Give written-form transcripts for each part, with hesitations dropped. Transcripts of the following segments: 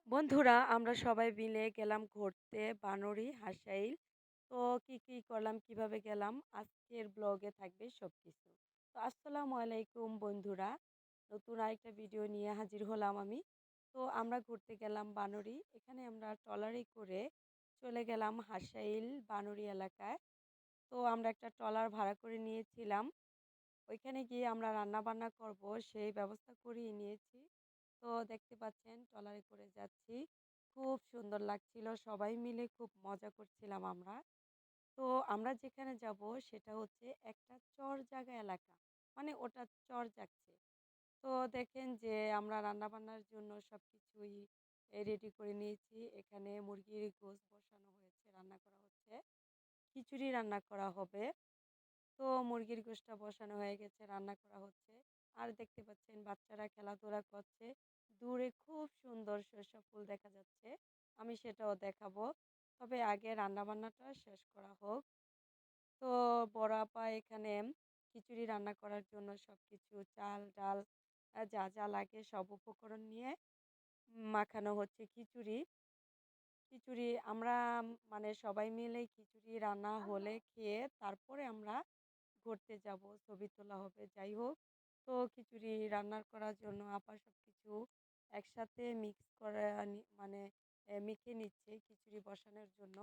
বন্ধুরা আমরা সবাই মিলে গেলাম ঘুরতে বানরি হাঁসাইল। তো কি করলাম, কিভাবে গেলাম আজকের ব্লগে থাকবে সবকিছু। তো আসসালামু আলাইকুম বন্ধুরা, নতুন আরেকটা ভিডিও নিয়ে হাজির হলাম আমি। তো আমরা ঘুরতে গেলাম বানরি, এখানে আমরা ট্রলারে করে চলে গেলাম হাঁসাইল বানরি এলাকায়। তো আমরা একটা ট্রলার ভাড়া করে নিয়েছিলাম। ওইখানে গিয়ে আমরা রান্না বান্না করব সেই ব্যবস্থা করিয়ে নিয়েছি। তো দেখতে পাচ্ছেন ট্রলারে করে যাচ্ছি। খুব সুন্দর লাগছিল। সবাই মিলে খুব মজা করছিলাম আমরা। তো আমরা যেখানে যাব সেটা হচ্ছে একটা চর জায়গা এলাকা। মানে ওটা চর যাচ্ছে। তো দেখেন যে আমরা রান্নাবান্নার জন্য সবকিছুই রেডি করে নিয়েছি। এখানে মুরগির গোশত বসানো হয়েছে, রান্না করা হচ্ছে। খিচুড়ি রান্না করা হবে। তো মুরগির গোশটা বসানো হয়ে গেছে, রান্না করা হচ্ছে। আর দেখতে পাচ্ছেন বাচ্চারা খেলাধুলা করছে। দূরে খুব সুন্দর সরিষা ফুল দেখা যাচ্ছে। আমি সেটাও দেখাবো। তবে আগে রান্নাবান্নাটা শেষ করা হোক। তো বড় আপা এখানে খিচুড়ি রান্না করার জন্য সবকিছু চাল, ডাল যা লাগে সব উপকরণ নিয়ে মাখানো হচ্ছে খিচুড়ি। খিচুড়ি আমরা মানে সবাই মিলে খিচুড়ি রান্না হলে খেয়ে তারপরে আমরা ঘুরতে যাব, ছবি তোলা হবে, যাই হোক। তো খিচুড়ি রান্না করার জন্য আপা সবকিছু একসাথে মিক্স করে মানে মেখে নিচ্ছে খিচুড়ি বসানোর জন্য।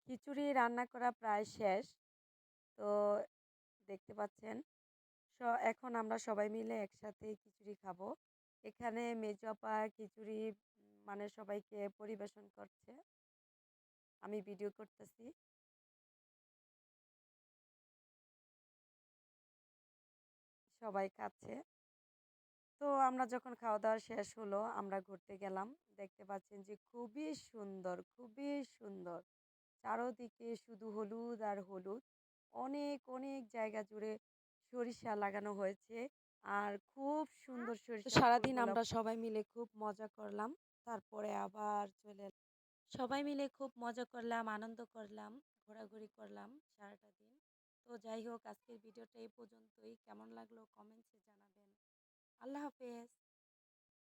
খিচুড়ি রান্না করা প্রায় শেষ। তো দেখতে পাচ্ছেন এখন আমরা সবাই মিলে একসাথে খিচুড়ি খাবো। এখানে মেজো আপা খিচুড়ি মানে সবাইকে পরিবেশন করছে, আমি ভিডিও করতেছি। সবাই খাচ্ছে। তো আমরা যখন খাওয়া-দাওয়া শেষ হলো, আমরা ঘুরতে গেলাম। দেখতে পাচ্ছেন যে খুবই সুন্দর, খুবই সুন্দর। চারদিকে শুধু হলুদ আর হলুদ। অনেক জায়গা জুড়ে সরিষা লাগানো হয়েছে। আর খুব সুন্দর সরিষার সারাদিন ফুলগুলো আমরা সবাই মিলে খুব মজা করলাম। তারপরে আবার চলে এলাম। সবাই মিলে খুব মজা করলাম, আনন্দ করলাম, ঘোরাঘুরি করলাম সারাটা দিন। তো যাই হোক আজকের ভিডিওটা এই পর্যন্তই। কেমন লাগলো কমেন্টসে জানাবেন। আল্লাহ হাফেজ।